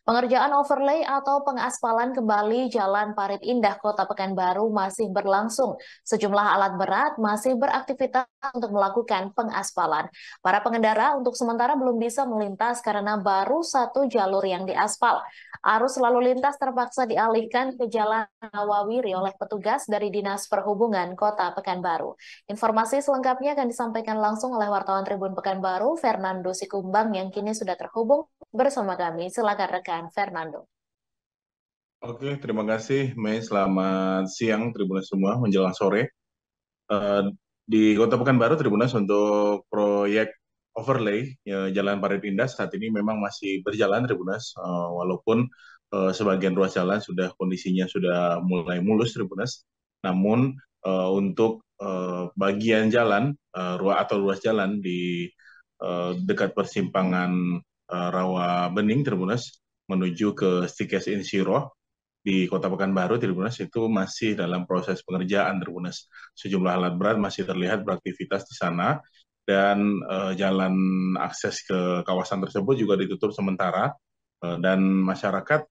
Pengerjaan overlay atau pengaspalan kembali Jalan Parit Indah Kota Pekanbaru masih berlangsung. Sejumlah alat berat masih beraktivitas untuk melakukan pengaspalan. Para pengendara untuk sementara belum bisa melintas karena baru satu jalur yang diaspal. Arus lalu lintas terpaksa dialihkan ke Jalan Nawawiri oleh petugas dari Dinas Perhubungan Kota Pekanbaru. Informasi selengkapnya akan disampaikan langsung oleh wartawan Tribun Pekanbaru, Fernando Sikumbang, yang kini sudah terhubung bersama kami. Silakan rekan Fernando. Oke, terima kasih, Mei. Selamat siang, Tribuners semua, menjelang sore. Eh, di Kota Pekanbaru, Tribuners, untuk proyek overlay Jalan Parit Indah saat ini memang masih berjalan, Tribuners. Walaupun sebagian ruas jalan kondisinya sudah mulai mulus, Tribuners. Namun untuk bagian jalan atau ruas jalan di dekat persimpangan Rawa Bening, Tribuners, menuju ke Stikes Insiro di Kota Pekanbaru, Tribuners, itu masih dalam proses pengerjaan, Tribuners. Sejumlah alat berat masih terlihat beraktivitas di sana, dan jalan akses ke kawasan tersebut juga ditutup sementara, dan masyarakat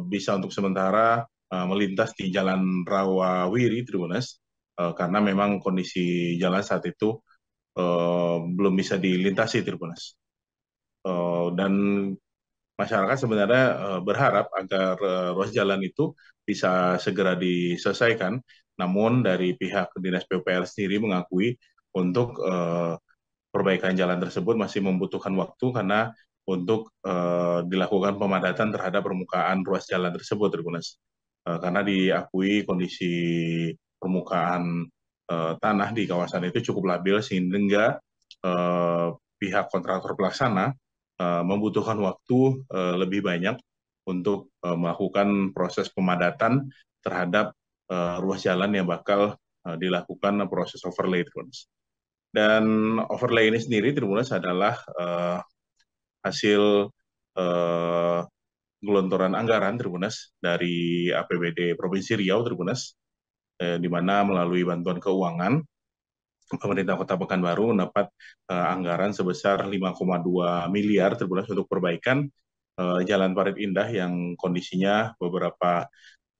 bisa untuk sementara melintas di Jalan Rawawiri, Tribuners, karena memang kondisi jalan saat itu belum bisa dilintasi, Tribuners. Dan masyarakat sebenarnya berharap agar ruas jalan itu bisa segera diselesaikan. Namun dari pihak Dinas PUPR sendiri mengakui untuk perbaikan jalan tersebut masih membutuhkan waktu karena untuk dilakukan pemadatan terhadap permukaan ruas jalan tersebut, Tribuners. Karena diakui kondisi permukaan tanah di kawasan itu cukup labil sehingga eh, pihak kontraktor pelaksana membutuhkan waktu lebih banyak untuk melakukan proses pemadatan terhadap ruas jalan yang bakal dilakukan proses overlay, Tribuners. Dan overlay ini sendiri, Tribuners, adalah hasil uh, gelontoran anggaran, Tribuners, dari APBD Provinsi Riau, Tribuners, di mana melalui bantuan keuangan pemerintah Kota Pekanbaru mendapat anggaran sebesar 5,2 miliar, Tribuners, untuk perbaikan Jalan Parit Indah yang kondisinya beberapa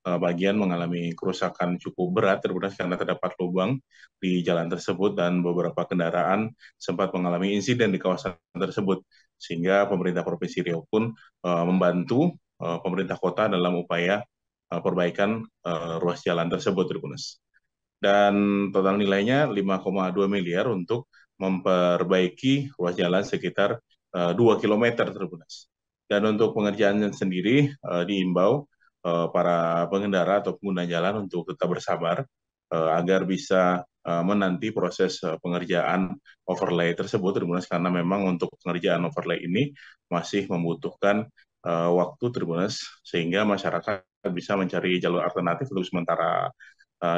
bagian mengalami kerusakan cukup berat, Tribuners, karena terdapat lubang di jalan tersebut dan beberapa kendaraan sempat mengalami insiden di kawasan tersebut, sehingga pemerintah Provinsi Riau pun membantu pemerintah kota dalam upaya perbaikan ruas jalan tersebut, Tribuners. Dan total nilainya 5,2 miliar untuk memperbaiki ruas jalan sekitar 2 kilometer, Tribuners. Dan untuk pengerjaan sendiri diimbau para pengendara atau pengguna jalan untuk tetap bersabar agar bisa menanti proses pengerjaan overlay tersebut, Tribuners, karena memang untuk pengerjaan overlay ini masih membutuhkan waktu, Tribuners, sehingga masyarakat bisa mencari jalur alternatif untuk sementara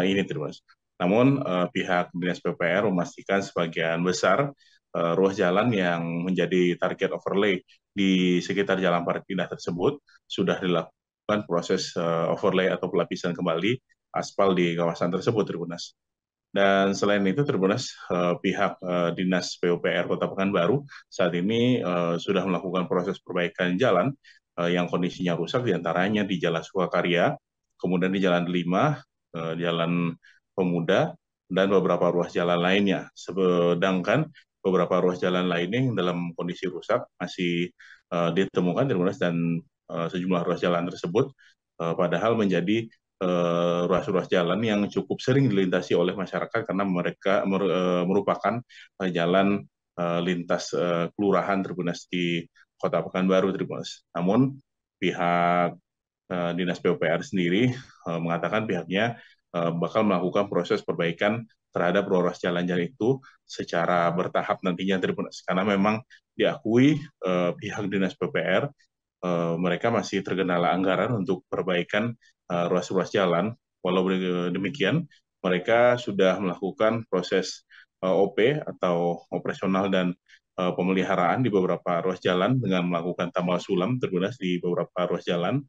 ini, Tribuners. Namun pihak Dinas PUPR memastikan sebagian besar ruas jalan yang menjadi target overlay di sekitar Jalan Parit Indah tersebut sudah dilakukan proses overlay atau pelapisan kembali aspal di kawasan tersebut, Tribuners. Dan selain itu, Tribuners, pihak Dinas PUPR Kota Pekanbaru saat ini sudah melakukan proses perbaikan jalan yang kondisinya rusak, diantaranya di Jalan Sukakarya, kemudian di Jalan 5, Jalan Pemuda, dan beberapa ruas jalan lainnya. Sedangkan beberapa ruas jalan lainnya yang dalam kondisi rusak masih ditemukan, Tribuners, dan sejumlah ruas jalan tersebut padahal menjadi ruas-ruas jalan yang cukup sering dilintasi oleh masyarakat karena mereka merupakan jalan lintas kelurahan, Tribuners, di Kota Pekanbaru, Tribuners. Namun pihak Dinas PUPR sendiri mengatakan pihaknya bakal melakukan proses perbaikan terhadap ruas jalan-jalan itu secara bertahap nantinya, Tribuners. Karena memang diakui pihak Dinas PUPR mereka masih terkendala anggaran untuk perbaikan ruas-ruas jalan. Walau demikian, mereka sudah melakukan proses OP atau operasional dan pemeliharaan di beberapa ruas jalan dengan melakukan tambal sulam, Tribuners, di beberapa ruas jalan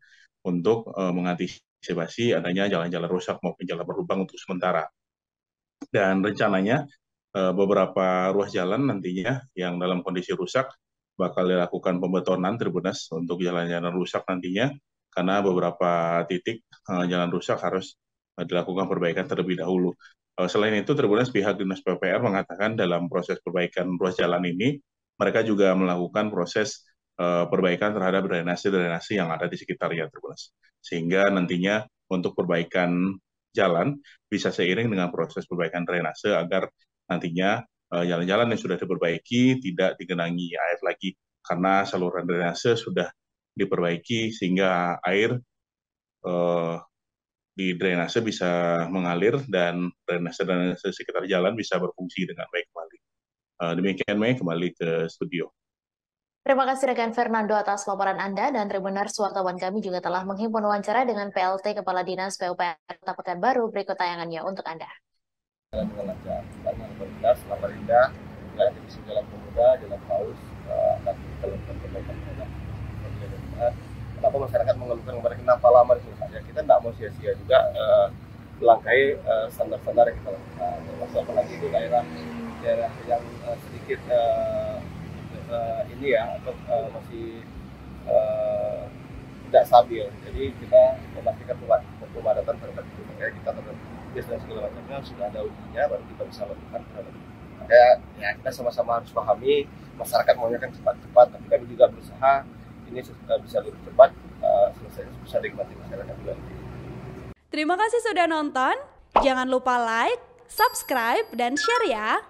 untuk mengantisipasi adanya jalan-jalan rusak maupun jalan berlubang untuk sementara. Dan rencananya beberapa ruas jalan nantinya yang dalam kondisi rusak bakal dilakukan pembetonan Tribunas untuk jalan-jalan rusak nantinya, karena beberapa titik jalan rusak harus dilakukan perbaikan terlebih dahulu. Selain itu, Tribunas pihak Dinas PUPR mengatakan dalam proses perbaikan ruas jalan ini, mereka juga melakukan proses perbaikan terhadap drainase-drainase yang ada di sekitarnya Tribunas. Sehingga nantinya untuk perbaikan jalan bisa seiring dengan proses perbaikan drainase agar nantinya jalan-jalan yang sudah diperbaiki tidak digenangi air lagi karena saluran drainase sudah diperbaiki sehingga air di drainase bisa mengalir dan drainase sekitar jalan bisa berfungsi dengan baik kembali. Demikian Mei, kembali ke studio. Terima kasih rekan Fernando atas laporan Anda, dan Tribuners wartawan kami juga telah menghimpun wawancara dengan PLT Kepala Dinas PUPR Kota Pekanbaru. Berikut tayangannya untuk Anda. Dengan lancar, karena kualitas Samarinda, wilayah divisi Jalan Pemuda, Jalan Paus, akan kita lakukan perbaikan jalan. Kenapa masyarakat mengeluhkan kemarin kenapa lama diselesaikan? Kita tidak mau sia-sia juga melangkai standar-standar yang kita lakukan. Termasuk apalagi itu daerah yang sedikit ini ya, atau masih tidak stabil. Jadi kita memastikan pemadatan terhadap itu. Makanya kita terhadap dan segala macamnya sudah ada ujinya, baru kita bisa lakukan terhadap itu. Makanya ya kita sama-sama harus pahami, masyarakat maunya kan cepat-cepat, tapi kami juga berusaha ini bisa lebih cepat selesai, bisa dinikmati masyarakat juga. Terima kasih sudah nonton. Jangan lupa like, subscribe, dan share ya.